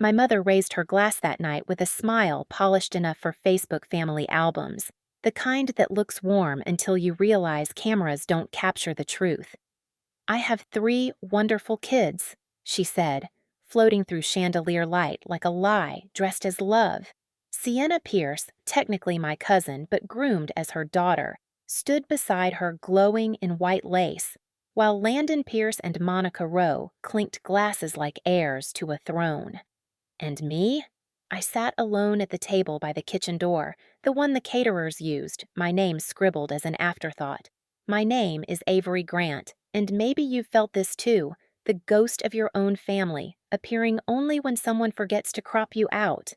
My mother raised her glass that night with a smile polished enough for Facebook family albums, the kind that looks warm until you realize cameras don't capture the truth. "I have 3 wonderful kids," she said, floating through chandelier light like a lie dressed as love. Sienna Pierce, technically my cousin but groomed as her daughter, stood beside her glowing in white lace, while Landon Pierce and Monica Rowe clinked glasses like heirs to a throne. And me? I sat alone at the table by the kitchen door, the one the caterers used, my name scribbled as an afterthought. My name is Avery Grant, and maybe you've felt this too, the ghost of your own family, appearing only when someone forgets to crop you out.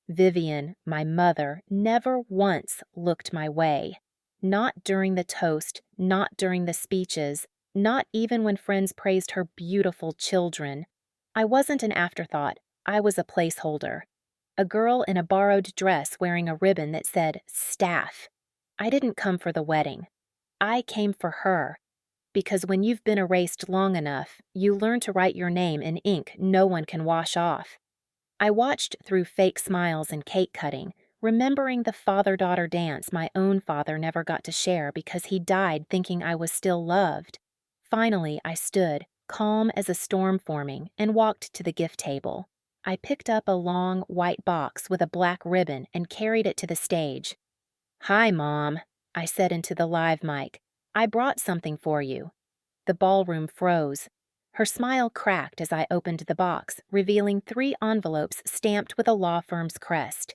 Vivian, my mother, never once looked my way. Not during the toast, not during the speeches, not even when friends praised her beautiful children. I wasn't an afterthought. I was a placeholder. A girl in a borrowed dress wearing a ribbon that said staff. I didn't come for the wedding. I came for her. Because when you've been erased long enough, you learn to write your name in ink no one can wash off. I watched through fake smiles and cake cutting, remembering the father-daughter dance my own father never got to share because he died thinking I was still loved. Finally, I stood, calm as a storm forming, and walked to the gift table. I picked up a long, white box with a black ribbon and carried it to the stage. "Hi, Mom," I said into the live mic. "I brought something for you." The ballroom froze. Her smile cracked as I opened the box, revealing 3 envelopes stamped with a law firm's crest.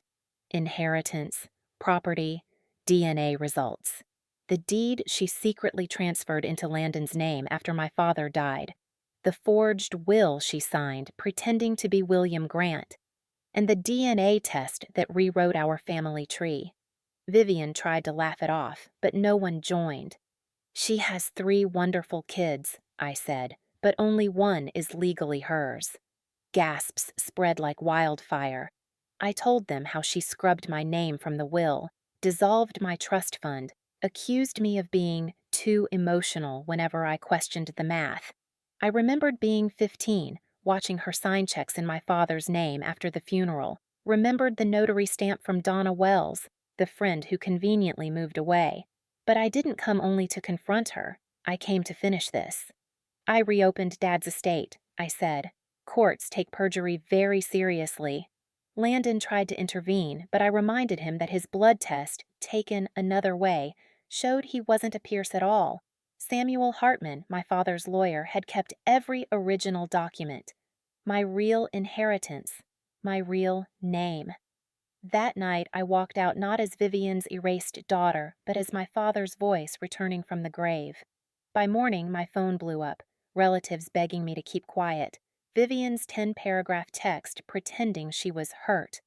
Inheritance, property, DNA results. The deed she secretly transferred into Landon's name after my father died. The forged will she signed, pretending to be William Grant. And the DNA test that rewrote our family tree. Vivian tried to laugh it off, but no one joined. "She has 3 wonderful kids," I said, "but only one is legally hers." Gasps spread like wildfire. I told them how she scrubbed my name from the will, dissolved my trust fund, accused me of being too emotional whenever I questioned the math. I remembered being 15, watching her sign checks in my father's name after the funeral, remembered the notary stamp from Donna Wells, the friend who conveniently moved away. But I didn't come only to confront her. I came to finish this. "I reopened Dad's estate," I said. "Courts take perjury very seriously." Landon tried to intervene, but I reminded him that his blood test, taken another way, showed he wasn't a Pierce at all. Samuel Hartman, my father's lawyer, had kept every original document. My real inheritance. My real name. That night I walked out not as Vivian's erased daughter, but as my father's voice returning from the grave. By morning my phone blew up, relatives begging me to keep quiet, Vivian's 10-paragraph text pretending she was hurt.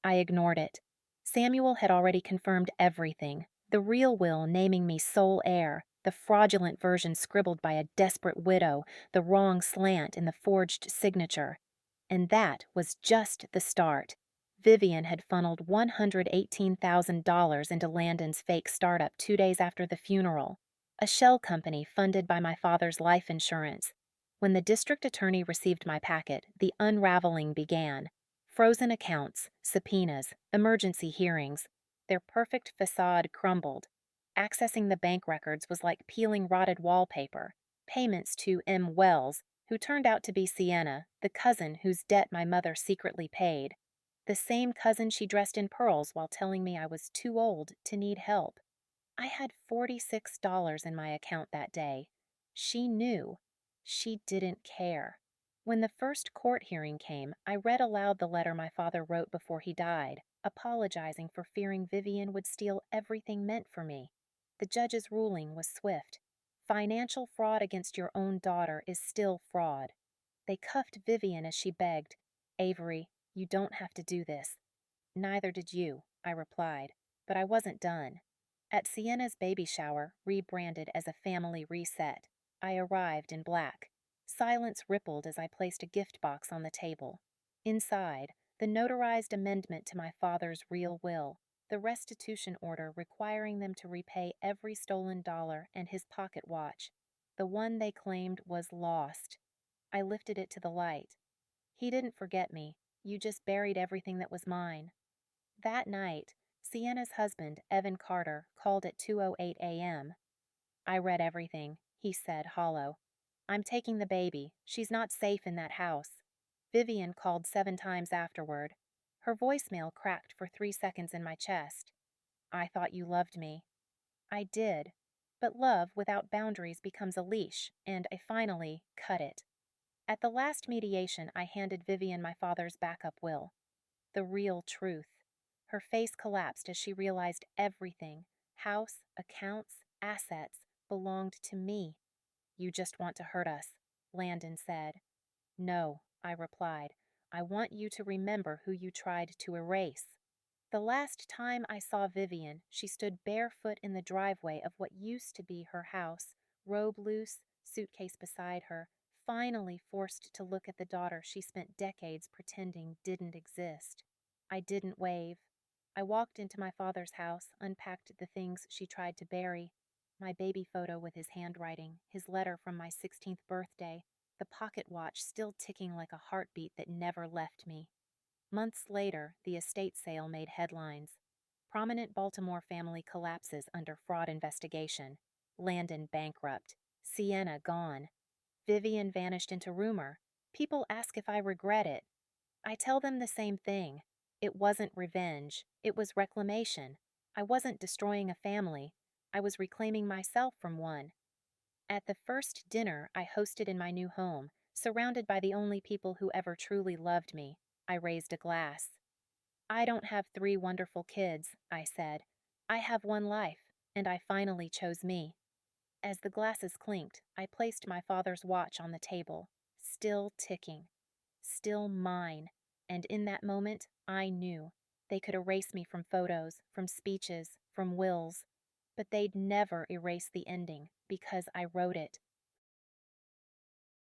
I ignored it. Samuel had already confirmed everything, the real will naming me sole heir, the fraudulent version scribbled by a desperate widow, the wrong slant in the forged signature. And that was just the start. Vivian had funneled $118,000 into Landon's fake startup 2 days after the funeral, a shell company funded by my father's life insurance. When the district attorney received my packet, the unraveling began. Frozen accounts, subpoenas, emergency hearings. Their perfect facade crumbled. Accessing the bank records was like peeling rotted wallpaper. Payments to M. Wells, who turned out to be Sienna, the cousin whose debt my mother secretly paid. The same cousin she dressed in pearls while telling me I was too old to need help. I had $46 in my account that day. She knew. She didn't care. When the first court hearing came, I read aloud the letter my father wrote before he died, apologizing for fearing Vivian would steal everything meant for me. The judge's ruling was swift. Financial fraud against your own daughter is still fraud. They cuffed Vivian as she begged, "Avery, you don't have to do this." "Neither did you," I replied, but I wasn't done. At Sienna's baby shower, rebranded as a family reset, I arrived in black. Silence rippled as I placed a gift box on the table. Inside, the notarized amendment to my father's real will, the restitution order requiring them to repay every stolen dollar and his pocket watch, the one they claimed was lost. I lifted it to the light. "He didn't forget me. You just buried everything that was mine." That night, Sienna's husband, Evan Carter, called at 2:08 a.m. "I read everything," he said, hollow. "I'm taking the baby. She's not safe in that house." Vivian called 7 times afterward. Her voicemail cracked for 3 seconds in my chest. "I thought you loved me." I did. But love without boundaries becomes a leash, and I finally cut it. At the last mediation, I handed Vivian my father's backup will. The real truth. Her face collapsed as she realized everything, house, accounts, assets, belonged to me. "You just want to hurt us," Landon said. "No," I replied. "I want you to remember who you tried to erase." The last time I saw Vivian, she stood barefoot in the driveway of what used to be her house, robe loose, suitcase beside her, finally forced to look at the daughter she spent decades pretending didn't exist. I didn't wave. I walked into my father's house, unpacked the things she tried to bury. My baby photo with his handwriting, his letter from my 16th birthday, the pocket watch still ticking like a heartbeat that never left me. Months later, the estate sale made headlines. Prominent Baltimore family collapses under fraud investigation. Landon bankrupt. Sienna gone. Vivian vanished into rumor. People ask if I regret it. I tell them the same thing. It wasn't revenge. It was reclamation. I wasn't destroying a family. I was reclaiming myself from one. At the first dinner I hosted in my new home, surrounded by the only people who ever truly loved me, I raised a glass. "I don't have 3 wonderful kids," I said. "I have one life, and I finally chose me." As the glasses clinked, I placed my father's watch on the table, still ticking, still mine, and in that moment, I knew. They could erase me from photos, from speeches, from wills, but they'd never erase the ending, because I wrote it.